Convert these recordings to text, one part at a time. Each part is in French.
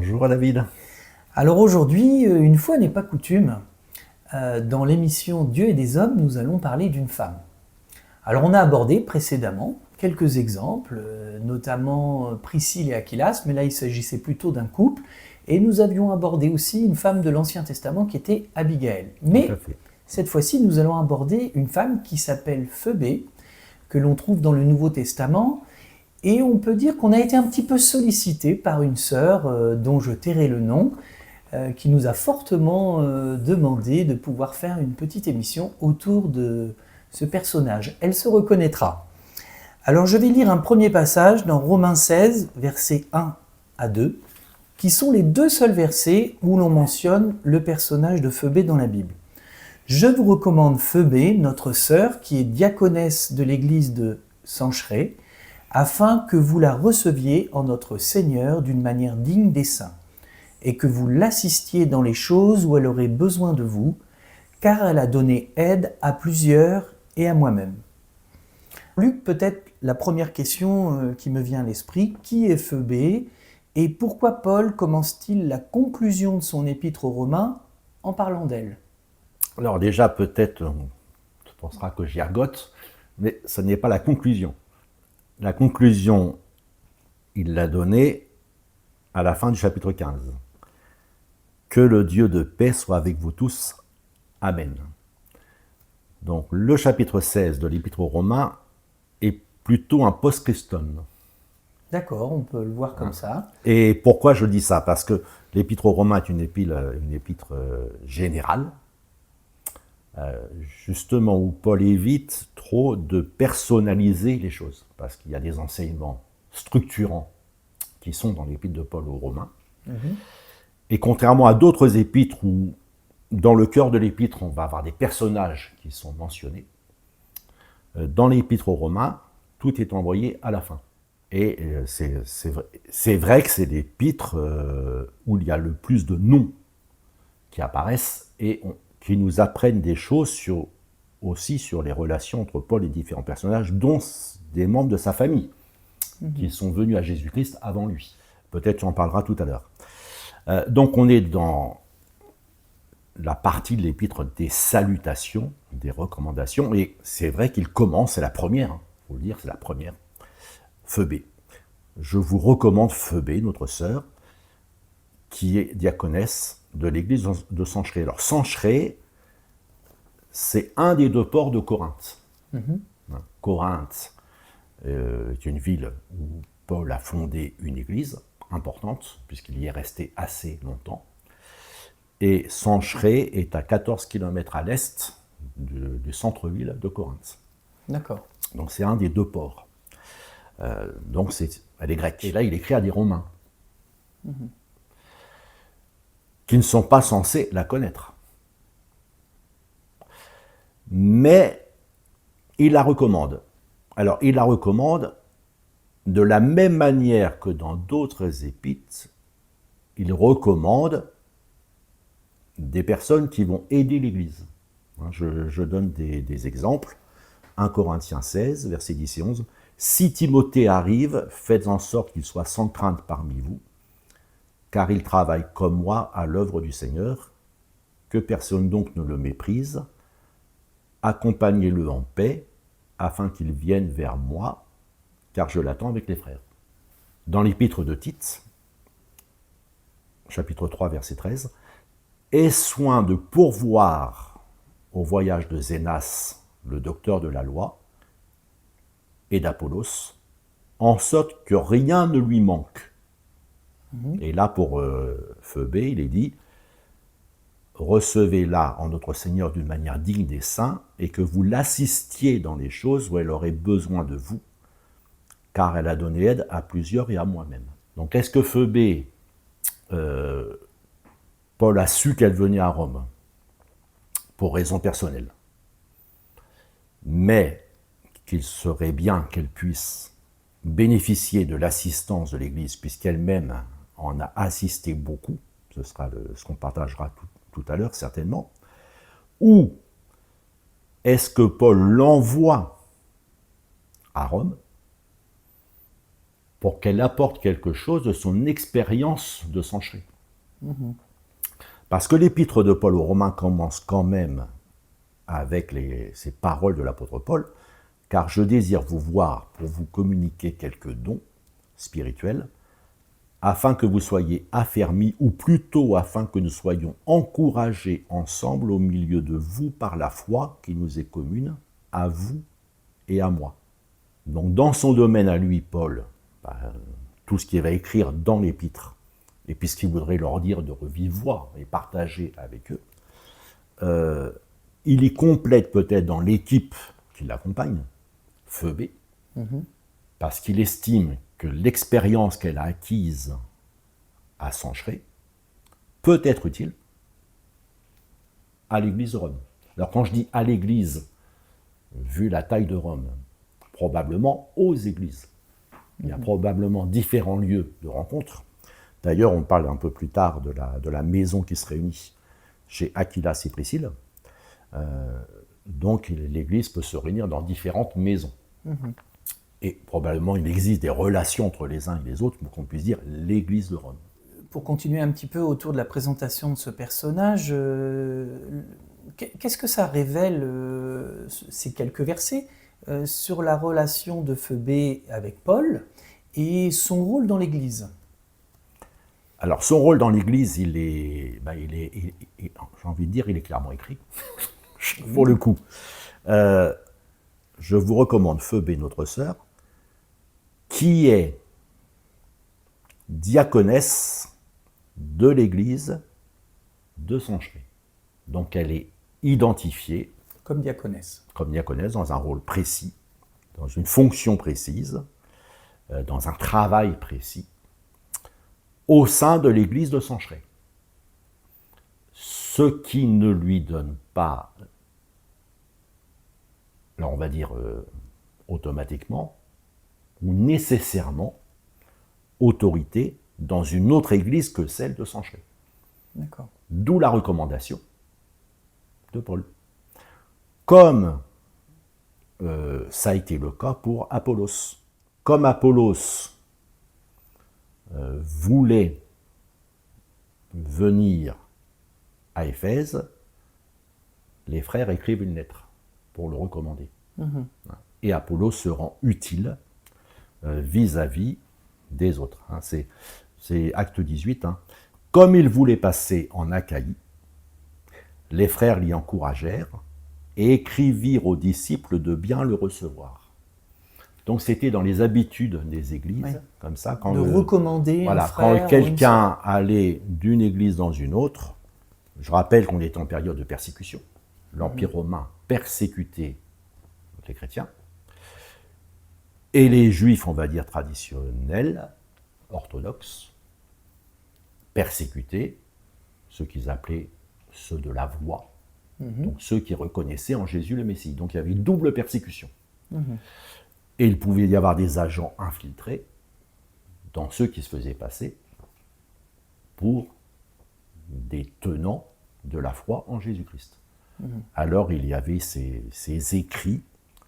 Bonjour David. Alors aujourd'hui, une fois n'est pas coutume, dans l'émission Dieu et des hommes, nous allons parler d'une femme. Alors on a abordé précédemment quelques exemples, notamment Priscille et Aquilas, mais là il s'agissait plutôt d'un couple, et nous avions abordé aussi une femme de l'Ancien Testament qui était Abigaël. Tout à Mais fait. cette fois-ci, nous allons aborder une femme qui s'appelle Phoebé, que l'on trouve dans le Nouveau Testament, et on peut dire qu'on a été un petit peu sollicité par une sœur dont je tairai le nom, qui nous a fortement demandé de pouvoir faire une petite émission autour de ce personnage. Elle se reconnaîtra. Alors je vais lire un premier passage dans Romains 16, versets 1 à 2, qui sont les deux seuls versets où l'on mentionne le personnage de Phoebé dans la Bible. Je vous recommande Phoebé, notre sœur, qui est diaconesse de l'église de Sancheré, afin que vous la receviez en notre Seigneur d'une manière digne des saints, et que vous l'assistiez dans les choses où elle aurait besoin de vous, car elle a donné aide à plusieurs et à moi-même. Luc, peut-être la première question qui me vient à l'esprit, qui est Phoebé et pourquoi Paul commence-t-il la conclusion de son épître aux Romains en parlant d'elle? Alors déjà, peut-être, tu penseras que j'y ergote, mais ce n'est pas la conclusion. La conclusion, il l'a donnée à la fin du chapitre 15. Que le Dieu de paix soit avec vous tous. Amen. Donc le chapitre 16 de l'Épître aux Romains est plutôt un post-Christum. D'accord, on peut le voir comme ça. Et pourquoi je dis ça? Parce que l'Épître aux Romains est une épître générale, justement où Paul évite trop de personnaliser les choses, parce qu'il y a des enseignements structurants qui sont dans l'épître de Paul aux Romains. Et contrairement à d'autres épîtres où, dans le cœur de l'épître, on va avoir des personnages qui sont mentionnés, dans l'épître aux Romains, tout est envoyé à la fin. Et c'est vrai que c'est l'épître où il y a le plus de noms qui apparaissent et qui nous apprennent des choses aussi sur les relations entre Paul et différents personnages, dont des membres de sa famille, qui sont venus à Jésus-Christ avant lui. Peut-être tu en parleras tout à l'heure. Donc on est dans la partie de l'épître des salutations, des recommandations, et c'est vrai qu'il commence, c'est la première, il faut le dire, c'est la première. Phoebé. Je vous recommande Phoebé, notre sœur, qui est diaconesse de l'église de Sancheré. Alors Sancheré, c'est un des deux ports de Corinthe. Corinthe est une ville où Paul a fondé une église importante, puisqu'il y est resté assez longtemps. Et Sancheré est à 14 km à l'est du centre-ville de Corinthe. D'accord. Donc c'est un des deux ports. Donc elle est grecque. Et là, il écrit à des Romains qui ne sont pas censés la connaître. Mais il la recommande. Alors, il la recommande de la même manière que dans d'autres épîtres, il recommande des personnes qui vont aider l'Église. Je donne des exemples. 1 Corinthiens 16, versets 10 et 11. Si Timothée arrive, faites en sorte qu'il soit sans crainte parmi vous, car il travaille comme moi à l'œuvre du Seigneur, que personne donc ne le méprise. Accompagnez-le en paix, afin qu'il vienne vers moi, car je l'attends avec les frères. Dans l'épître de Tite, chapitre 3, verset 13, aie soin de pourvoir au voyage de Zénas, le docteur de la loi, et d'Apollos, en sorte que rien ne lui manque. Et là, pour Phoebé, il est dit, recevez-la en notre Seigneur d'une manière digne des saints, et que vous l'assistiez dans les choses où elle aurait besoin de vous, car elle a donné aide à plusieurs et à moi-même. Donc est-ce que Phoebé, Paul a su qu'elle venait à Rome pour raison personnelle, mais qu'il serait bien qu'elle puisse bénéficier de l'assistance de l'Église, puisqu'elle-même en a assisté beaucoup, ce sera ce qu'on partagera tout à l'heure certainement, ou est-ce que Paul l'envoie à Rome pour qu'elle apporte quelque chose de son expérience de Sancheré. Parce que l'épître de Paul aux Romains commence quand même avec ces paroles de l'apôtre Paul, car je désire vous voir pour vous communiquer quelques dons spirituels, afin que vous soyez affermis, ou plutôt afin que nous soyons encouragés ensemble au milieu de vous par la foi qui nous est commune, à vous et à moi. Donc dans son domaine à lui, Paul, tout ce qu'il va écrire dans l'épître, et puis ce qu'il voudrait leur dire de vive voix et partager avec eux, il y complète peut-être dans l'équipe qui l'accompagne, Phoebé, parce qu'il estime que l'expérience qu'elle a acquise à Sancheré peut être utile à l'Église de Rome. Alors quand je dis à l'Église, vu la taille de Rome, probablement aux églises. Il y a probablement différents lieux de rencontre. D'ailleurs, on parle un peu plus tard de la maison qui se réunit chez Aquilas et Priscille. Donc l'Église peut se réunir dans différentes maisons. Et probablement, il existe des relations entre les uns et les autres, pour qu'on puisse dire l'Église de Rome. Pour continuer un petit peu autour de la présentation de ce personnage, qu'est-ce que ça révèle, ces quelques versets, sur la relation de Phoebé avec Paul et son rôle dans l'Église? Alors, son rôle dans l'Église, j'ai envie de dire, il est clairement écrit, pour le coup. Je vous recommande Phoebé, notre sœur, qui est diaconesse de l'Église de Sancheré. Donc elle est identifiée comme diaconesse dans un rôle précis, dans une fonction précise, dans un travail précis, au sein de l'Église de Sancheré. Ce qui ne lui donne pas, alors on va dire automatiquement, ou nécessairement, autorité dans une autre église que celle de Sancheré. D'accord. D'où la recommandation de Paul. Comme ça a été le cas pour Apollos. Comme Apollos voulait venir à Éphèse, les frères écrivent une lettre pour le recommander. Et Apollos se rend utile vis-à-vis des autres. C'est Acte 18. Comme il voulait passer en Achaïe, les frères l'y encouragèrent et écrivirent aux disciples de bien le recevoir. Donc c'était dans les habitudes des églises, comme ça. Quand recommander un frère, quand quelqu'un allait d'une église dans une autre, je rappelle qu'on était en période de persécution. L'Empire romain persécutait les chrétiens. Et les juifs, on va dire traditionnels, orthodoxes, persécutés, ceux qu'ils appelaient ceux de la voie, donc ceux qui reconnaissaient en Jésus le Messie. Donc il y avait une double persécution. Et il pouvait y avoir des agents infiltrés dans ceux qui se faisaient passer pour des tenants de la foi en Jésus-Christ. Alors il y avait ces écrits,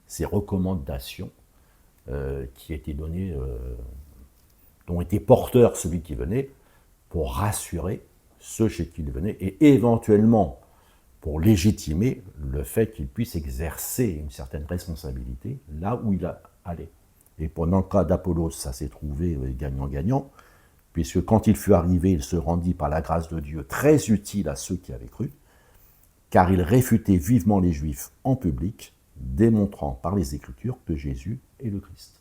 ces recommandations qui étaient donnés, dont était porteur celui qui venait, pour rassurer ceux chez qui il venait, et éventuellement pour légitimer le fait qu'il puisse exercer une certaine responsabilité là où il allait. Et pendant le cas d'Apollos, ça s'est trouvé gagnant-gagnant, puisque quand il fut arrivé, il se rendit par la grâce de Dieu très utile à ceux qui avaient cru, car il réfutait vivement les Juifs en public, démontrant par les Écritures que Jésus est le Christ.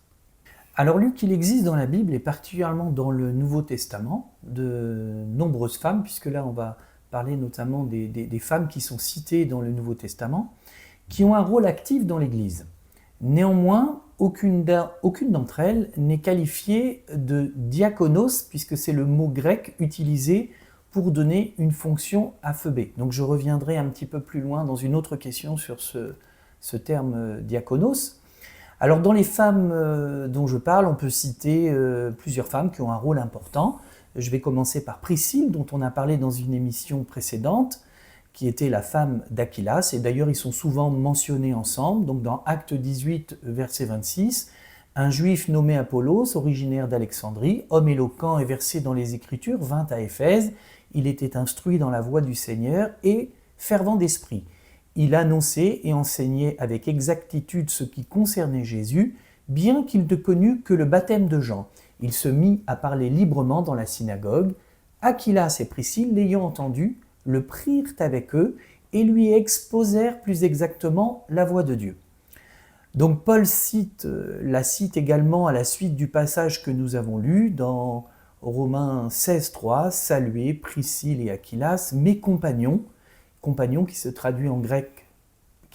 Alors Luc, il existe dans la Bible, et particulièrement dans le Nouveau Testament, de nombreuses femmes, puisque là on va parler notamment des femmes qui sont citées dans le Nouveau Testament, qui ont un rôle actif dans l'Église. Néanmoins, aucune d'entre elles n'est qualifiée de diakonos, puisque c'est le mot grec utilisé pour donner une fonction à Phoebé. Donc je reviendrai un petit peu plus loin dans une autre question sur ce terme diakonos. Alors dans les femmes dont je parle, on peut citer plusieurs femmes qui ont un rôle important. Je vais commencer par Priscille, dont on a parlé dans une émission précédente, qui était la femme d'Aquilas, et d'ailleurs ils sont souvent mentionnés ensemble. Donc dans Acte 18, verset 26, Un juif nommé Apollos, originaire d'Alexandrie, homme éloquent et versé dans les Écritures, vint à Éphèse. Il était instruit dans la voie du Seigneur et fervent d'esprit. Il annonçait et enseignait avec exactitude ce qui concernait Jésus, bien qu'il ne connût que le baptême de Jean. Il se mit à parler librement dans la synagogue. Aquilas et Priscille, l'ayant entendu, le prirent avec eux et lui exposèrent plus exactement la voie de Dieu. Donc Paul la cite également à la suite du passage que nous avons lu dans Romains 16.3, « Saluez Priscille et Aquilas, mes compagnons », compagnon qui se traduit en grec,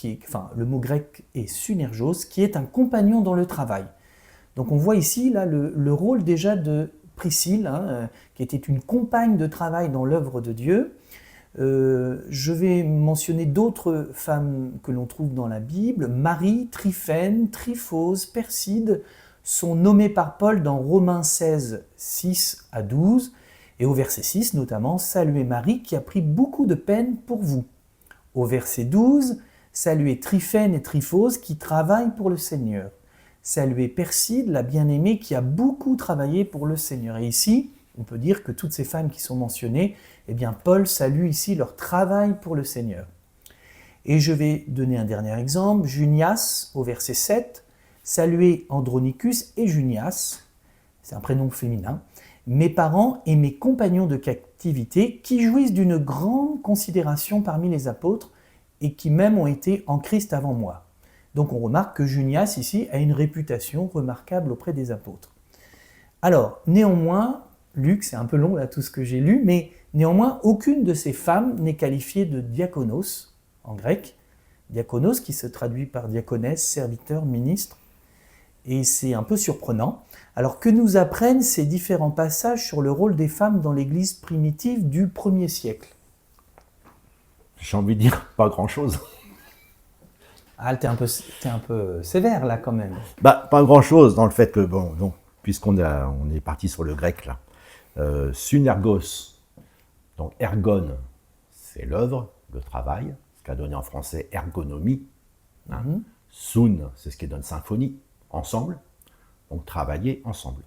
le mot grec est synergos, qui est un compagnon dans le travail. Donc on voit ici là, le rôle déjà de Priscille, qui était une compagne de travail dans l'œuvre de Dieu. Je vais mentionner d'autres femmes que l'on trouve dans la Bible. Marie, Tryphène, Tryphose, Perside sont nommées par Paul dans Romains 16, 6 à 12. Et au verset 6 notamment, « Saluez Marie qui a pris beaucoup de peine pour vous ». Au verset 12, « Saluez Tryphène et Tryphose qui travaillent pour le Seigneur ». Saluez Perside, la bien-aimée qui a beaucoup travaillé pour le Seigneur. Et ici, on peut dire que toutes ces femmes qui sont mentionnées, eh bien Paul salue ici leur travail pour le Seigneur. Et je vais donner un dernier exemple, Junias au verset 7, « Saluez Andronicus et Junias », c'est un prénom féminin, « mes parents et mes compagnons de captivité qui jouissent d'une grande considération parmi les apôtres et qui même ont été en Christ avant moi. » Donc on remarque que Junias ici a une réputation remarquable auprès des apôtres. Alors, néanmoins, Luc, c'est un peu long là tout ce que j'ai lu, mais néanmoins, aucune de ces femmes n'est qualifiée de diakonos, en grec. Diakonos qui se traduit par diaconesse, serviteur, ministre. Et c'est un peu surprenant. Alors que nous apprennent ces différents passages sur le rôle des femmes dans l'Église primitive du 1er siècle? J'ai envie de dire pas grand-chose. Ah, t'es un peu sévère là quand même. Pas grand-chose dans le fait que, donc, puisqu'on est parti sur le grec là, synergos, donc ergon, c'est l'œuvre, le travail, ce qu'a donné en français ergonomie. Sun, c'est ce qui donne symphonie, ensemble, donc travailler ensemble.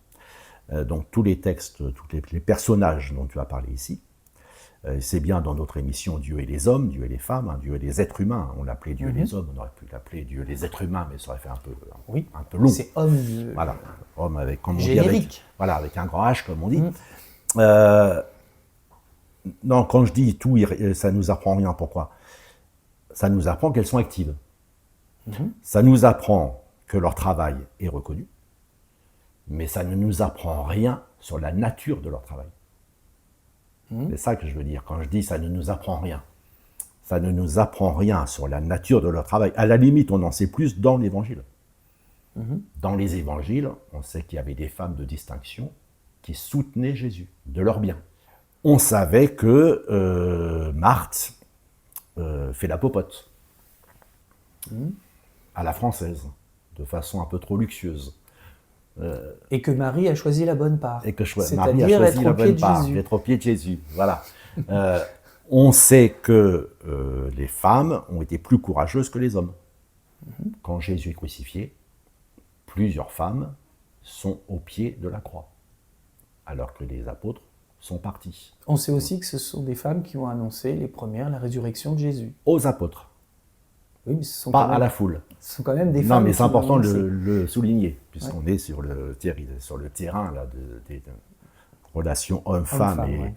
Donc tous les textes, tous les personnages dont tu as parlé ici, c'est bien dans notre émission Dieu et les hommes, Dieu et les femmes, Dieu et les êtres humains. On l'appelait Dieu et les hommes, on aurait pu l'appeler Dieu et les êtres humains, mais ça aurait fait un peu long. C'est homme. Voilà, homme avec, comme on générique. dit, avec un grand H, comme on dit. Non, quand je dis tout, ça nous apprend rien. Pourquoi? Ça nous apprend qu'elles sont actives. Ça nous apprend que leur travail est reconnu, mais ça ne nous apprend rien sur la nature de leur travail. C'est ça que je veux dire quand je dis ça ne nous apprend rien. Ça ne nous apprend rien sur la nature de leur travail. À la limite, on en sait plus dans l'Évangile. Dans les Évangiles, on sait qu'il y avait des femmes de distinction qui soutenaient Jésus, de leur bien. On savait que Marthe fait la popote, à la française, de façon un peu trop luxueuse. Et que Marie a choisi la bonne part. Et que Marie a choisi la bonne part, d'être au pied de Jésus. Voilà. On sait que les femmes ont été plus courageuses que les hommes. Quand Jésus est crucifié, plusieurs femmes sont au pied de la croix, alors que les apôtres sont partis. On sait aussi que ce sont des femmes qui ont annoncé les premières la résurrection de Jésus. Aux apôtres. Oui, mais ce sont pas à la foule. Ce sont quand même des femmes. Non, mais c'est important de le souligner, puisqu'on est sur le terrain là, des relations homme-femme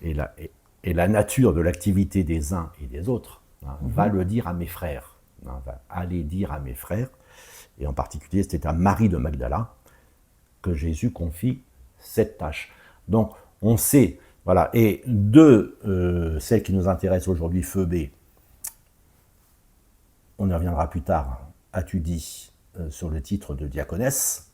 et la nature de l'activité des uns et des autres. Va le dire à mes frères. Va aller dire à mes frères. Et en particulier, c'était à Marie de Magdala que Jésus confie cette tâche. Donc, on sait, voilà. Et celles qui nous intéressent aujourd'hui, Phoebé, on y reviendra plus tard, as-tu dit, sur le titre de diaconesse.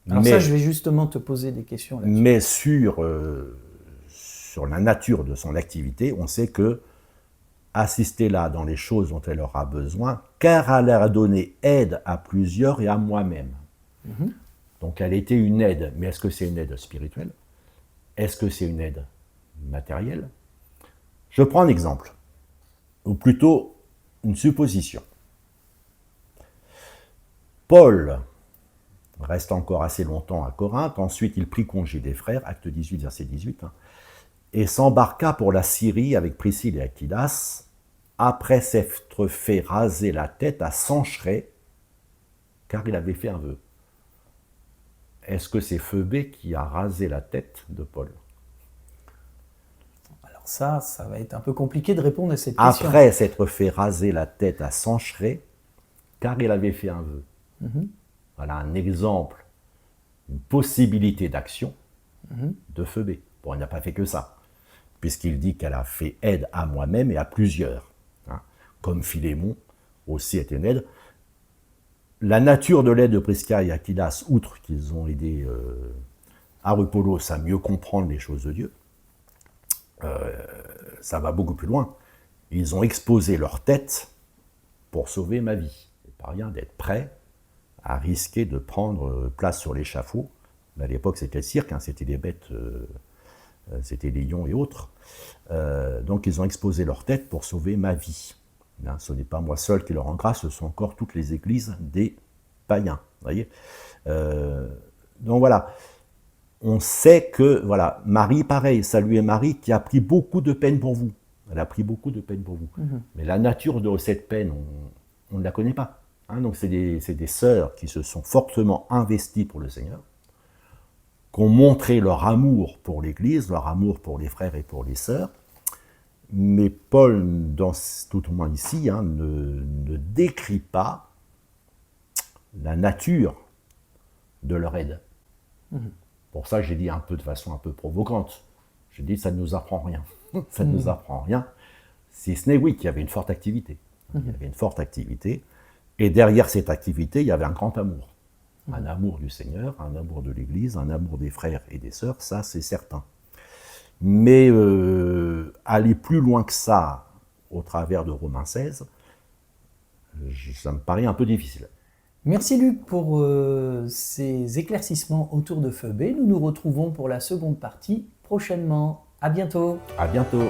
Alors ça, je vais justement te poser des questions là-dessus. Mais sur la nature de son activité, on sait que assistez-la dans les choses dont elle aura besoin, car elle a donné aide à plusieurs et à moi-même. Donc elle était une aide, mais est-ce que c'est une aide spirituelle? Est-ce que c'est une aide matérielle? Je prends un exemple, ou plutôt une supposition. Paul reste encore assez longtemps à Corinthe. Ensuite, il prit congé des frères, acte 18, verset 18, et s'embarqua pour la Syrie avec Priscille et Aquilas, après s'être fait raser la tête à Sanchray, car il avait fait un vœu. Est-ce que c'est Phoebé qui a rasé la tête de Paul? Alors ça va être un peu compliqué de répondre à cette question. Après s'être fait raser la tête à Sanchray, car il avait fait un vœu. Voilà un exemple, une possibilité d'action de Phoebé. Bon, il n'a pas fait que ça, puisqu'il dit qu'elle a fait aide à moi-même et à plusieurs, comme Philémon aussi était une aide. La nature de l'aide de Prisca et Aquilas, outre qu'ils ont aidé Arupolos à mieux comprendre les choses de Dieu, ça va beaucoup plus loin. Ils ont exposé leur tête pour sauver ma vie. C'est pas rien d'être prêt à risquer de prendre place sur l'échafaud. À l'époque, c'était le cirque, c'était des bêtes, c'était les lions et autres. Donc, ils ont exposé leur tête pour sauver ma vie. Ce n'est pas moi seul qui leur rend grâce, ce sont encore toutes les églises des païens. Voyez, donc voilà, on sait que voilà, Marie, pareil, saluez Marie qui a pris beaucoup de peine pour vous. Elle a pris beaucoup de peine pour vous. Mais la nature de cette peine, on ne la connaît pas. Donc c'est des sœurs qui se sont fortement investies pour le Seigneur, qui ont montré leur amour pour l'Église, leur amour pour les frères et pour les sœurs. Mais Paul, tout au moins ici, ne décrit pas la nature de leur aide. Pour ça, j'ai dit de façon un peu provocante. J'ai dit ça ne nous apprend rien. Ça ne nous apprend rien. Si ce n'est, oui, qu'il y avait une forte activité. Il y avait une forte activité. Et derrière cette activité, il y avait un grand amour. Un amour du Seigneur, un amour de l'Église, un amour des frères et des sœurs, ça c'est certain. Mais aller plus loin que ça, au travers de Romains 16, ça me paraît un peu difficile. Merci Luc pour ces éclaircissements autour de Phoebé. Nous nous retrouvons pour la seconde partie prochainement. À bientôt. À bientôt.